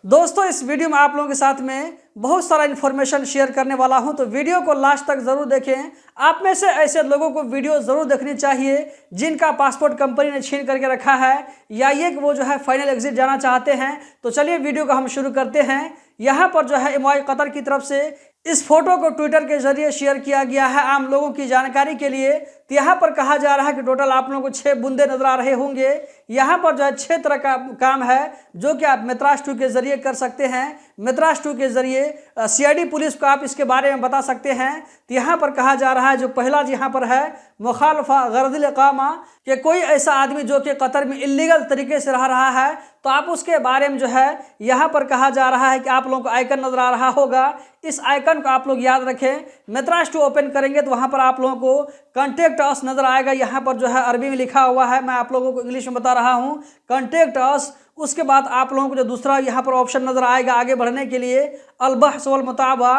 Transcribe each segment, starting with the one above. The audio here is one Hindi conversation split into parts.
दोस्तों इस वीडियो में आप लोगों के साथ में बहुत सारा इन्फॉर्मेशन शेयर करने वाला हूं, तो वीडियो को लास्ट तक ज़रूर देखें। आप में से ऐसे लोगों को वीडियो ज़रूर देखनी चाहिए जिनका पासपोर्ट कंपनी ने छीन करके रखा है या ये कि वो जो है फाइनल एग्जिट जाना चाहते हैं। तो चलिए वीडियो को हम शुरू करते हैं। यहाँ पर जो है एमवाई कतर की तरफ से इस फोटो को ट्विटर के जरिए शेयर किया गया है आम लोगों की जानकारी के लिए। तो यहाँ पर कहा जा रहा है कि टोटल आप लोगों को 6 बूंदे नजर आ रहे होंगे। यहाँ पर जो है 6 तरह का काम है जो कि आप मित्रास 2 के जरिए कर सकते हैं। मित्रास 2 के जरिए सीआईडी पुलिस को आप इसके बारे में बता सकते हैं। तो यहाँ पर कहा जा रहा है जो पहला यहाँ पर है मुखालफा गर्दिल इकामा, कि कोई ऐसा आदमी जो कि कतर में इलीगल तरीके से रह रहा है तो आप उसके बारे में जो है यहाँ पर कहा जा रहा है कि आप लोगों को आइकन नजर आ रहा होगा। इस आइकन को आप लोग याद रखें। मित्रास 2 ओपन करेंगे तो वहाँ पर आप लोगों को कॉन्टेक्ट अस नजर आएगा। यहाँ पर जो है अरबी में लिखा हुआ है, मैं आप लोगों को इंग्लिश में बता रहा हूँ, कॉन्टेक्ट अस। उसके बाद आप लोगों को जो दूसरा यहाँ पर ऑप्शन नजर आएगा आगे बढ़ने के लिए, अलबहस वल मुताबा,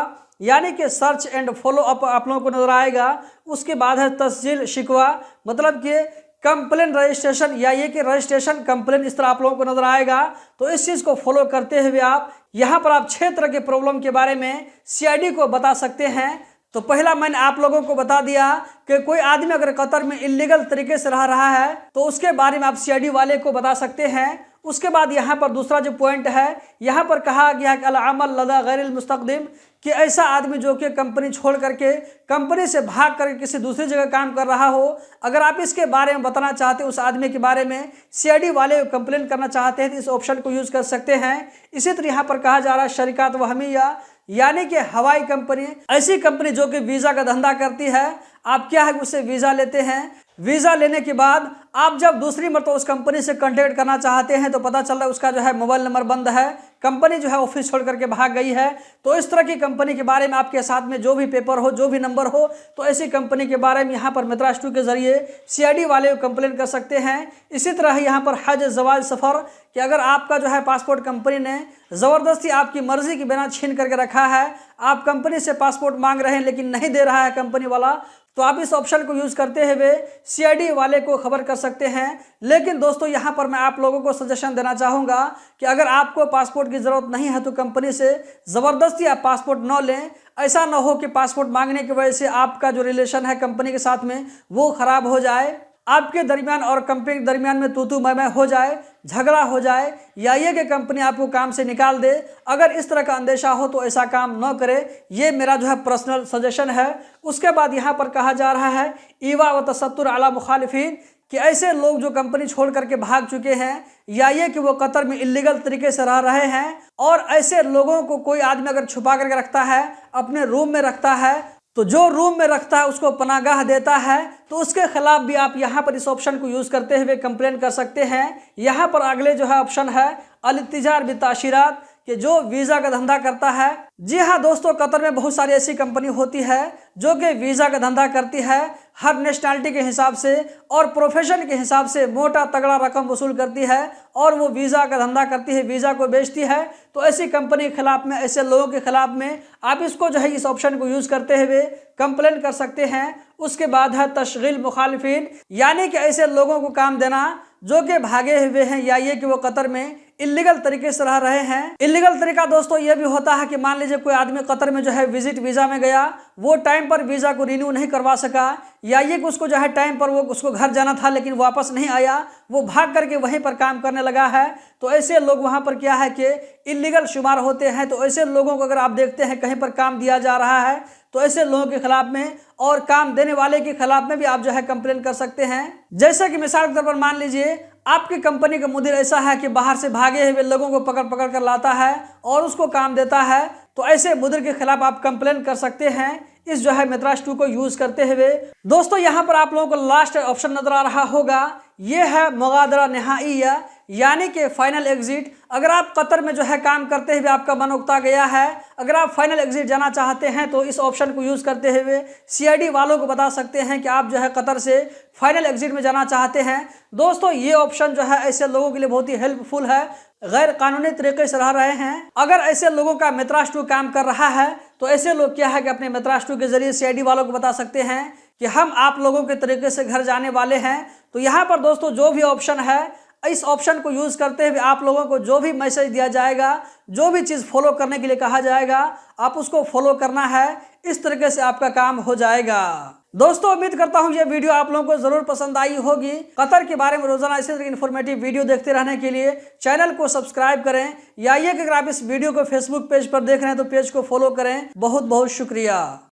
यानी कि सर्च एंड फॉलो अप आप लोगों को नजर आएगा। उसके बाद है तस्जील शिकवा, मतलब कि कंप्लेन रजिस्ट्रेशन, या ये कि रजिस्ट्रेशन कंप्लेन, इस तरह आप लोगों को नजर आएगा। तो इस चीज़ को फॉलो करते हुए आप यहाँ पर आप 6 तरह के प्रॉब्लम के बारे में सीआईडी को बता सकते हैं। तो पहला मैंने आप लोगों को बता दिया कि कोई आदमी अगर कतर में इलीगल तरीके से रह रहा है तो उसके बारे में आप सीआईडी वाले को बता सकते हैं। उसके बाद यहाँ पर दूसरा जो पॉइंट है, यहाँ पर कहा गया कि अल-अमल लदा गैरिल मुस्तक़दिम, कि ऐसा आदमी जो कि कंपनी छोड़ करके, कंपनी से भाग करके किसी दूसरी जगह काम कर रहा हो, अगर आप इसके बारे में बताना चाहते हैं, उस आदमी के बारे में सीआईडी वाले कंप्लेन करना चाहते हैं तो इस ऑप्शन को यूज़ कर सकते हैं। इसी तरह यहाँ पर कहा जा रहा है शरीकात वहमिया, यानी कि हवाई कंपनी, ऐसी कंपनी जो कि वीज़ा का धंधा करती है। आप क्या है उससे वीज़ा लेते हैं, वीज़ा लेने के बाद आप जब दूसरी मरतबा उस कंपनी से कांटेक्ट करना चाहते हैं तो पता चल रहा है उसका जो है मोबाइल नंबर बंद है, कंपनी जो है ऑफिस छोड़ करके भाग गई है। तो इस तरह की कंपनी के बारे में आपके साथ में जो भी पेपर हो, जो भी नंबर हो, तो ऐसी कंपनी के बारे में यहाँ पर मित्रास 2 के जरिए सीआईडी वाले को कंप्लेन कर सकते हैं। इसी तरह यहाँ पर हज जवाज सफ़र, कि अगर आपका जो है पासपोर्ट कंपनी ने ज़बरदस्ती आपकी मर्ज़ी के बिना छीन करके रखा है, आप कंपनी से पासपोर्ट मांग रहे हैं लेकिन नहीं दे रहा है कंपनी वाला, तो आप इस ऑप्शन को यूज़ करते हुए सीआईडी वाले को खबर कर सकते हैं। लेकिन दोस्तों यहाँ पर मैं आप लोगों को सजेशन देना चाहूँगा कि अगर आपको पासपोर्ट की ज़रूरत नहीं है तो कंपनी से ज़बरदस्ती आप पासपोर्ट न लें। ऐसा ना हो कि पासपोर्ट मांगने की वजह से आपका जो रिलेशन है कंपनी के साथ में वो ख़राब हो जाए, आपके दरमियान और कंपनी के दरमियान में तू मैं हो जाए, झगड़ा हो जाए, या ये कि कंपनी आपको काम से निकाल दे। अगर इस तरह का अंदेशा हो तो ऐसा काम न करें, ये मेरा जो है पर्सनल सजेशन है। उसके बाद यहाँ पर कहा जा रहा है ईवा व तसत्तुर अला मुखालिफिन, कि ऐसे लोग जो कंपनी छोड़ करके भाग चुके हैं या ये कि वो कतर में इलीगल तरीके से रह रहे हैं, और ऐसे लोगों को कोई आदमी अगर छुपा करके रखता है, अपने रूम में रखता है, तो जो रूम में रखता है उसको पनागाह देता है, तो उसके खिलाफ भी आप यहाँ पर इस ऑप्शन को यूज़ करते हुए कंप्लेन कर सकते हैं। यहाँ पर अगले जो है ऑप्शन है अल-इत्तिजार बिताशिरात, कि जो वीज़ा का धंधा करता है। जी हाँ दोस्तों, कतर में बहुत सारी ऐसी कंपनी होती है जो कि वीज़ा का धंधा करती है, हर नेशनैलिटी के हिसाब से और प्रोफेशन के हिसाब से मोटा तगड़ा रकम वसूल करती है और वो वीज़ा का धंधा करती है, वीज़ा को बेचती है। तो ऐसी कंपनी के खिलाफ में, ऐसे लोगों के खिलाफ में आप इसको जो है इस ऑप्शन को यूज़ करते हुए कंप्लेन कर सकते हैं। उसके बाद है तशगील मुखालिफिन, यानी कि ऐसे लोगों को काम देना जो कि भागे हुए हैं या ये कि वो कतर में इलीगल तरीके से रह रहे हैं। इलीगल तरीका दोस्तों ये भी होता है कि मान लीजिए कोई आदमी कतर में जो है विजिट वीज़ा में गया, वो टाइम पर वीज़ा को रिन्यू नहीं करवा सका, या ये कि उसको जो है टाइम पर वो उसको घर जाना था लेकिन वापस नहीं आया, वो भाग करके वहीं पर काम करने लगा है। तो ऐसे लोग वहाँ पर क्या है कि इलीगल शुमार होते हैं। तो ऐसे लोगों को अगर आप देखते हैं कहीं पर काम दिया जा रहा है तो ऐसे लोगों के खिलाफ में और काम देने वाले के खिलाफ में भी आप जो है कंप्लेन कर सकते हैं। जैसे कि मिसाल के तौर पर मान लीजिए आपकी कंपनी का मुदीर ऐसा है कि बाहर से भागे हुए लोगों को पकड़ पकड़ कर लाता है और उसको काम देता है, तो ऐसे मुदीर के खिलाफ आप कंप्लेन कर सकते हैं इस जो है मित्रास 2 को यूज़ करते हुए। दोस्तों यहाँ पर आप लोगों को लास्ट ऑप्शन नजर आ रहा होगा, ये है मुगादरा निहाइया, यानी कि फाइनल एग्जिट। अगर आप कतर में जो है काम करते हुए आपका मन उकता गया है, अगर आप फाइनल एग्जिट जाना चाहते हैं तो इस ऑप्शन को यूज़ करते हुए सीआईडी वालों को बता सकते हैं कि आप जो है कतर से फाइनल एग्जिट में जाना चाहते हैं। दोस्तों ये ऑप्शन जो है ऐसे लोगों के लिए बहुत ही हेल्पफुल है, गैर कानूनी तरीके से रह रहे हैं। अगर ऐसे लोगों का मित्रास 2 काम कर रहा है तो ऐसे लोग क्या है कि अपने मित्रास 2 के जरिए सीआईडी वालों को बता सकते हैं कि हम आप लोगों के तरीके से घर जाने वाले हैं। तो यहाँ पर दोस्तों जो भी ऑप्शन है इस ऑप्शन को यूज़ करते हुए आप लोगों को जो भी मैसेज दिया जाएगा, जो भी चीज़ फॉलो करने के लिए कहा जाएगा, आप उसको फॉलो करना है। इस तरीके से आपका काम हो जाएगा। दोस्तों, उम्मीद करता हूं ये वीडियो आप लोगों को जरूर पसंद आई होगी। कतर के बारे में रोजाना इसी तरह की इन्फॉर्मेटिव वीडियो देखते रहने के लिए चैनल को सब्सक्राइब करें, या ये कि अगर आप इस वीडियो को फेसबुक पेज पर देख रहे हैं तो पेज को फॉलो करें। बहुत बहुत शुक्रिया।